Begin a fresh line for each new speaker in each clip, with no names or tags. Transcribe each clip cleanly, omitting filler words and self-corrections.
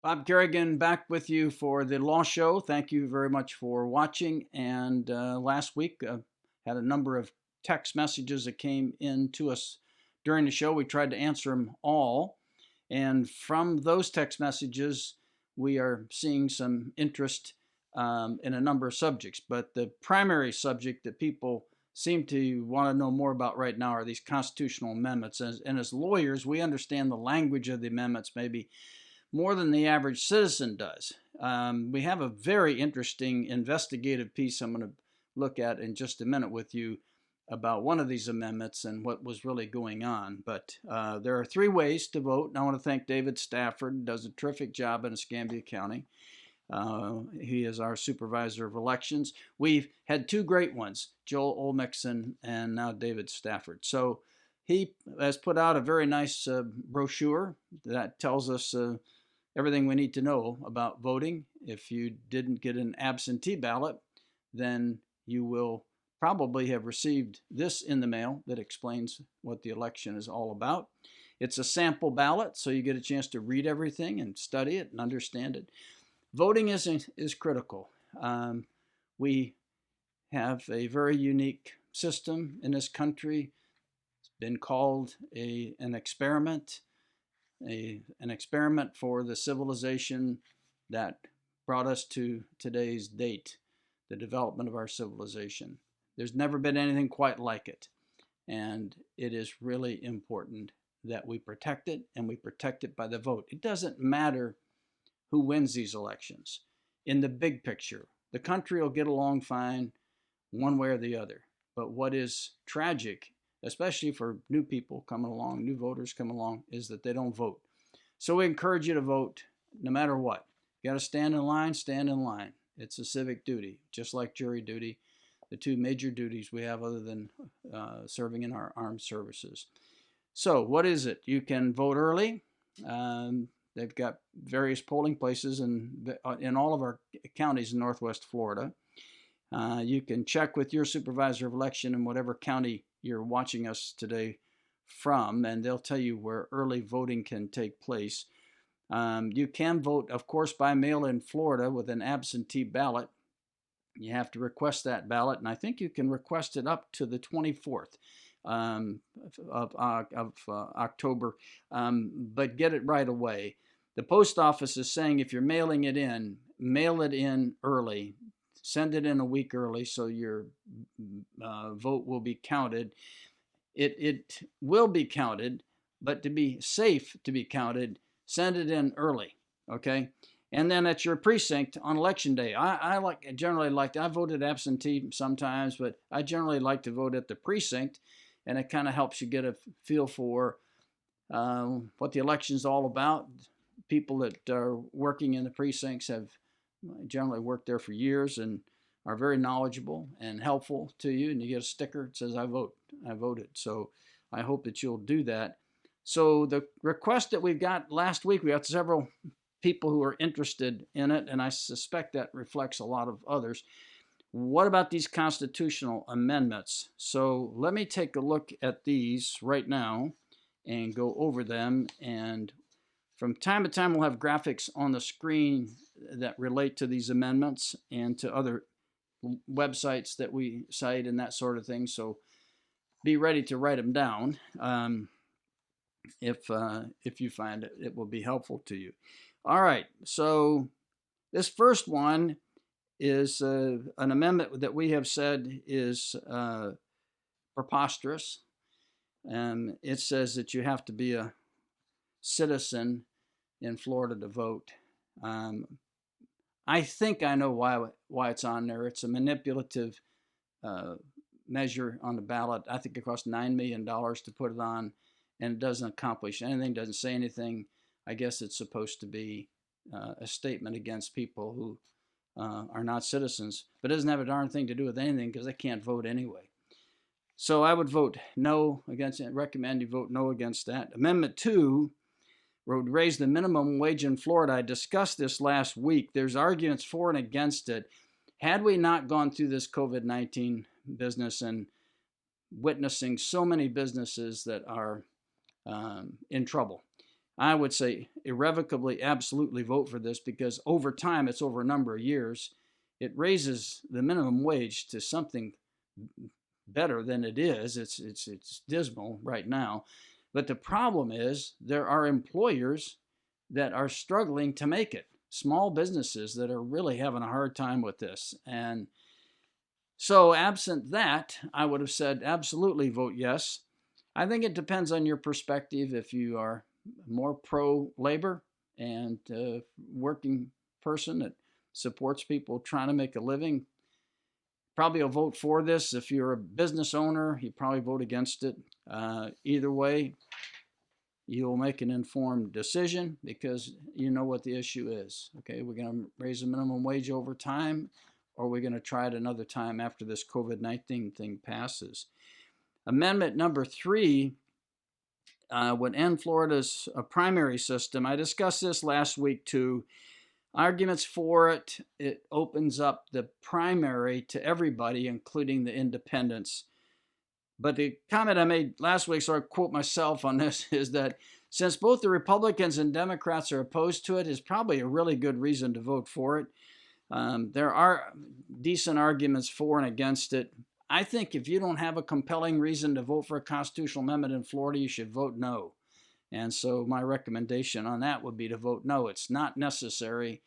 Bob Kerrigan back with you for the Law Show. Thank you very much for watching. And last week had a number of text messages that came in to us during the show. We tried to answer them all. And from those text messages, we are seeing some interest in a number of subjects. But the primary subject that people seem to want to know more about right now are these constitutional amendments. And as lawyers, we understand the language of the amendments maybe more than the average citizen does. We have a very interesting investigative piece I'm going to look at in just a minute with you about one of these amendments and what was really going on. But there are three ways to vote, and I want to thank David Stafford, who does a terrific job in Escambia County. He is our supervisor of elections. We've had two great ones, Joel Olmixon and now David Stafford. So he has put out a very nice brochure that tells us everything we need to know about voting. If you didn't get an absentee ballot, then you will probably have received this in the mail that explains what the election is all about. It's a sample ballot, so you get a chance to read everything and study it and understand it. Voting is critical. We have a very unique system in this country. It's been called an experiment, an experiment for the civilization that brought us to today's date, the development of our civilization. There's never been anything quite like it. And it is really important that we protect it, and we protect it by the vote. It doesn't matter who wins these elections. In the big picture, the country will get along fine one way or the other. But what is tragic, especially for new people coming along, new voters coming along, is that they don't vote. So we encourage you to vote no matter what. You got to stand in line, stand in line. It's a civic duty, just like jury duty, the two major duties we have other than serving in our armed services. So what is it? You can vote early. They've got various polling places in all of our counties in Northwest Florida. You can check with your supervisor of election in whatever county you're watching us today from, and they'll tell you where early voting can take place. You can vote, of course, by mail in Florida with an absentee ballot. You have to request that ballot, and I think you can request it up to the 24th of October, but get it right away. The post office is saying if you're mailing it in, mail it in early. Send it in a week early so your vote will be counted. It will be counted, but to be safe to be counted, send it in early, okay? And then at your precinct on election day, I voted absentee sometimes, but I generally like to vote at the precinct, and it kind of helps you get a feel for what the election is all about. People that are working in the precincts have generally worked there for years and are very knowledgeable and helpful to you, and you get a sticker that says I voted. So I hope that you'll do that. So the request that we've got last week, we got several people who are interested in it, and I suspect that reflects a lot of others. What about these constitutional amendments? So let me take a look at these right now and go over them. And from time to time, we'll have graphics on the screen that relate to these amendments and to other websites that we cite and that sort of thing. So be ready to write them down if you find it will be helpful to you. All right, so this first one is an amendment that we have said is preposterous. It says that you have to be a citizen in Florida to vote. I think I know why it's on there. It's a manipulative measure on the ballot. I think it costs $9 million to put it on, and it doesn't accomplish anything, doesn't say anything. I guess it's supposed to be a statement against people who are not citizens, but it doesn't have a darn thing to do with anything because they can't vote anyway. So I would vote no against it, recommend you vote no against that. Amendment 2 would raise the minimum wage in Florida. I discussed this last week. There's arguments for and against it. Had we not gone through this COVID-19 business and witnessing so many businesses that are in trouble, I would say irrevocably, absolutely vote for this, because over time, it's over a number of years, it raises the minimum wage to something better than it is. It's dismal right now. But the problem is there are employers that are struggling to make it. Small businesses that are really having a hard time with this. And so absent that, I would have said absolutely vote yes. I think it depends on your perspective. If you are more pro-labor and working person that supports people trying to make a living, probably will vote for this. If you're a business owner, you probably vote against it. Either way, you'll make an informed decision because you know what the issue is. Okay, we're going to raise the minimum wage over time, or we're going to try it another time after this COVID-19 thing passes. Amendment number 3 would end Florida's primary system. I discussed this last week too. Arguments for it: it opens up the primary to everybody, including the independents. But the comment I made last week, so I quote myself on this, is that since both the Republicans and Democrats are opposed to it, is probably a really good reason to vote for it. There are decent arguments for and against it. I think if you don't have a compelling reason to vote for a constitutional amendment in Florida, you should vote no. And so my recommendation on that would be to vote no. It's not necessary.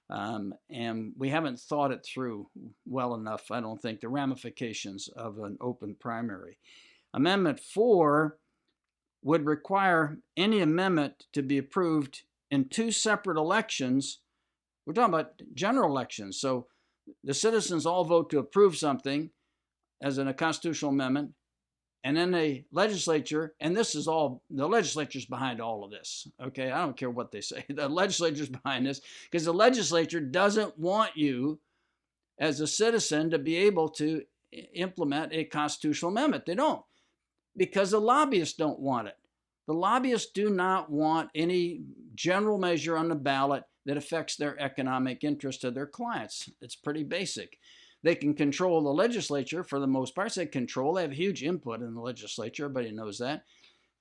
And we haven't thought it through well enough, I don't think, the ramifications of an open primary. Amendment 4 would require any amendment to be approved in 2 separate elections. We're talking about general elections. So the citizens all vote to approve something as a constitutional amendment, and then the legislature, and this is all, the legislature's behind all of this, okay? I don't care what they say. The legislature's behind this because the legislature doesn't want you as a citizen to be able to implement a constitutional amendment. They don't, because the lobbyists don't want it. The lobbyists do not want any general measure on the ballot that affects their economic interest of their clients. It's pretty basic. They can control the legislature for the most part. They have huge input in the legislature. Everybody knows that.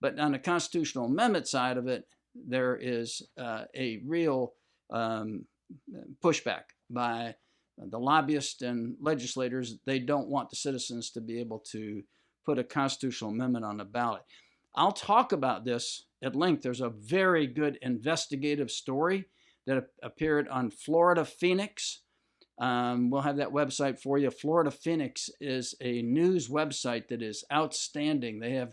But on the constitutional amendment side of it, there is a real pushback by the lobbyists and legislators. They don't want the citizens to be able to put a constitutional amendment on the ballot. I'll talk about this at length. There's a very good investigative story that appeared on Florida Phoenix. We'll have that website for you. Florida Phoenix is a news website that is outstanding. They have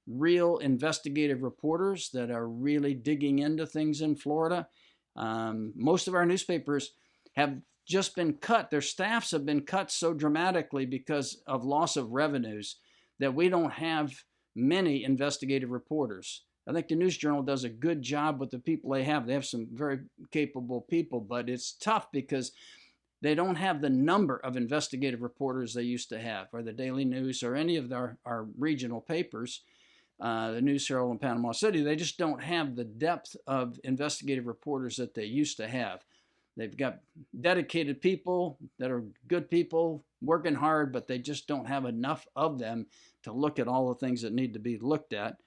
real investigative reporters that are really digging into things in Florida. Most of our newspapers have just been cut. Their staffs have been cut so dramatically because of loss of revenues that we don't have many investigative reporters. I think the News Journal does a good job with the people they have. They have some very capable people, but it's tough because they don't have the number of investigative reporters they used to have, or the Daily News, or any of our regional papers, the News Herald in Panama City. They just don't have the depth of investigative reporters that they used to have. They've got dedicated people that are good people, working hard, but they just don't have enough of them to look at all the things that need to be looked at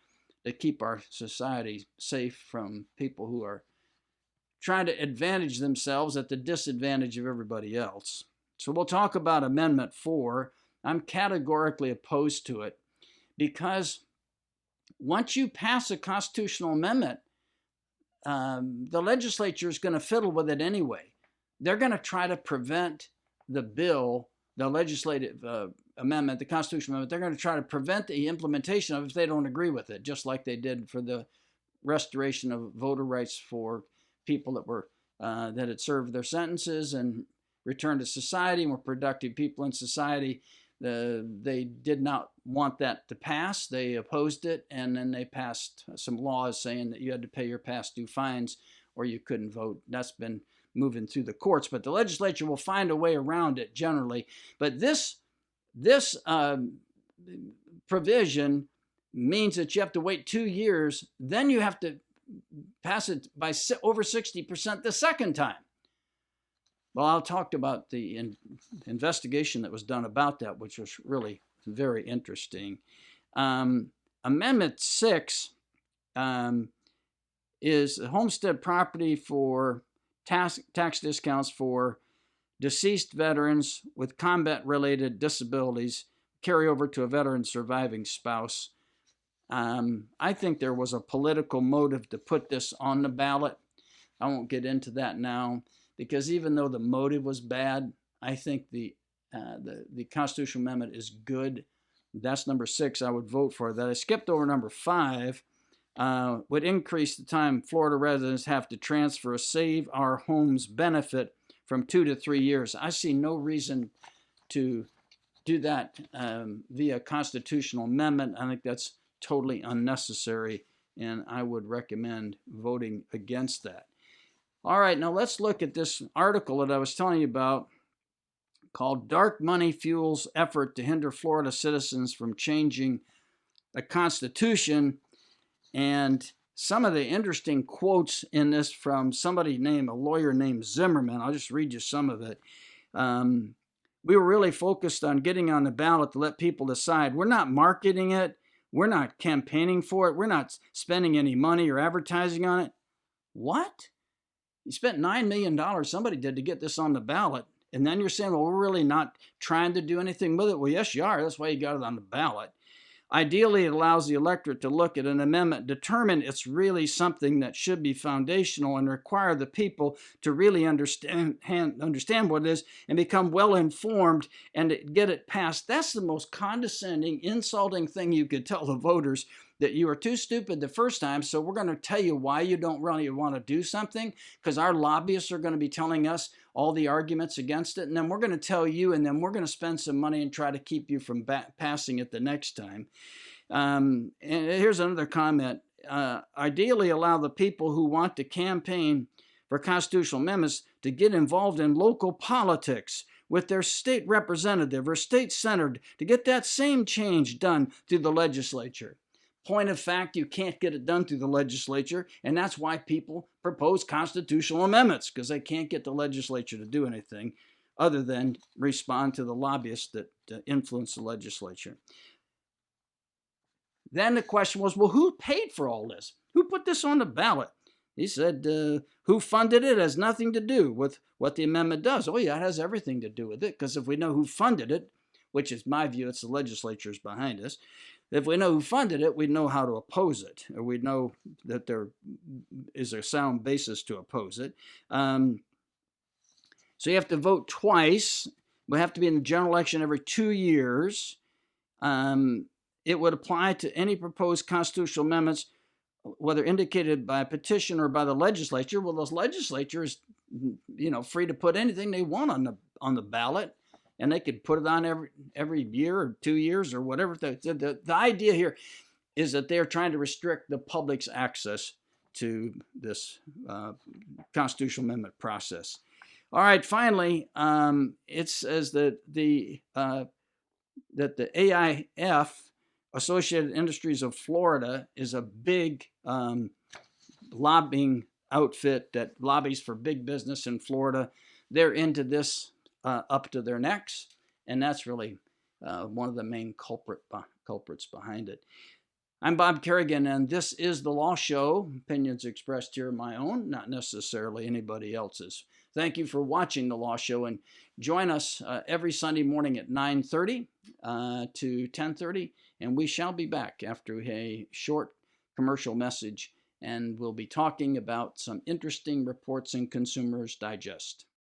to keep our society safe from people who are trying to advantage themselves at the disadvantage of everybody else. So we'll talk about Amendment 4. I'm categorically opposed to it because once you pass a constitutional amendment, the legislature is going to fiddle with it anyway. They're going to try to prevent the bill, the legislative amendment, the constitutional amendment. They're going to try to prevent the implementation of it if they don't agree with it, just like they did for the restoration of voter rights for people that were that had served their sentences and returned to society and were productive people in society. They did not want that to pass. They opposed it, and then they passed some laws saying that you had to pay your past due fines or you couldn't vote. That's been moving through the courts, but the legislature will find a way around it generally. But this provision means that you have to wait 2 years, then you have to pass it by over 60% the second time. Well, I'll talk about the investigation that was done about that, which was really very interesting. Amendment 6 is homestead property for tax discounts for deceased veterans with combat-related disabilities carry over to a veteran's surviving spouse. I think there was a political motive to put this on the ballot. I won't get into that now, because even though the motive was bad, I think the constitutional amendment is good. That's number 6. I would vote for that. I skipped over number 5. Would increase the time Florida residents have to transfer a Save Our Homes benefit from 2 to 3 years. I see no reason to do that via constitutional amendment. I think that's totally unnecessary, and I would recommend voting against that. All right, now let's look at this article that I was telling you about called Dark Money Fuels Effort to Hinder Florida Citizens from Changing the Constitution. And some of the interesting quotes in this from a lawyer named Zimmerman. I'll just read you some of it. We were really focused on getting on the ballot to let people decide. We're not marketing it. We're not campaigning for it. We're not spending any money or advertising on it. What? You spent $9 million, somebody did, to get this on the ballot. And then you're saying, well, we're really not trying to do anything with it. Well, yes, you are. That's why you got it on the ballot. Ideally, it allows the electorate to look at an amendment, determine it's really something that should be foundational, and require the people to really understand what it is and become well informed and get it passed. That's the most condescending, insulting thing you could tell the voters, that you were too stupid the first time, so we're going to tell you why you don't really want to do something, because our lobbyists are going to be telling us all the arguments against it, and then we're going to tell you, and then we're going to spend some money and try to keep you from passing it the next time. And here's another comment. Ideally allow the people who want to campaign for constitutional amendments to get involved in local politics with their state representative or state senator to get that same change done through the legislature. Point of fact, you can't get it done through the legislature, and that's why people propose constitutional amendments, because they can't get the legislature to do anything other than respond to the lobbyists that influence the legislature. Then the question was, well, who paid for all this? Who put this on the ballot? He said, who funded it has nothing to do with what the amendment does. Oh, yeah, it has everything to do with it, because if we know who funded it, which is my view, it's the legislatures behind us. If we know who funded it, we know how to oppose it, or we know that there is a sound basis to oppose it. So you have to vote twice. We have to be in the general election every 2 years. It would apply to any proposed constitutional amendments, whether indicated by a petition or by the legislature. Well, the legislature is, free to put anything they want on the ballot. And they could put it on every year or 2 years or whatever. The idea here is that they're trying to restrict the public's access to this constitutional amendment process. All right, finally, it says that the AIF, Associated Industries of Florida, is a big lobbying outfit that lobbies for big business in Florida. They're into this up to their necks, and that's really one of the main culprits behind it. I'm Bob Kerrigan, and this is The Law Show. Opinions expressed here are my own, not necessarily anybody else's. Thank you for watching The Law Show, and join us every Sunday morning at 9:30 to 10:30, and we shall be back after a short commercial message, and we'll be talking about some interesting reports in Consumers Digest.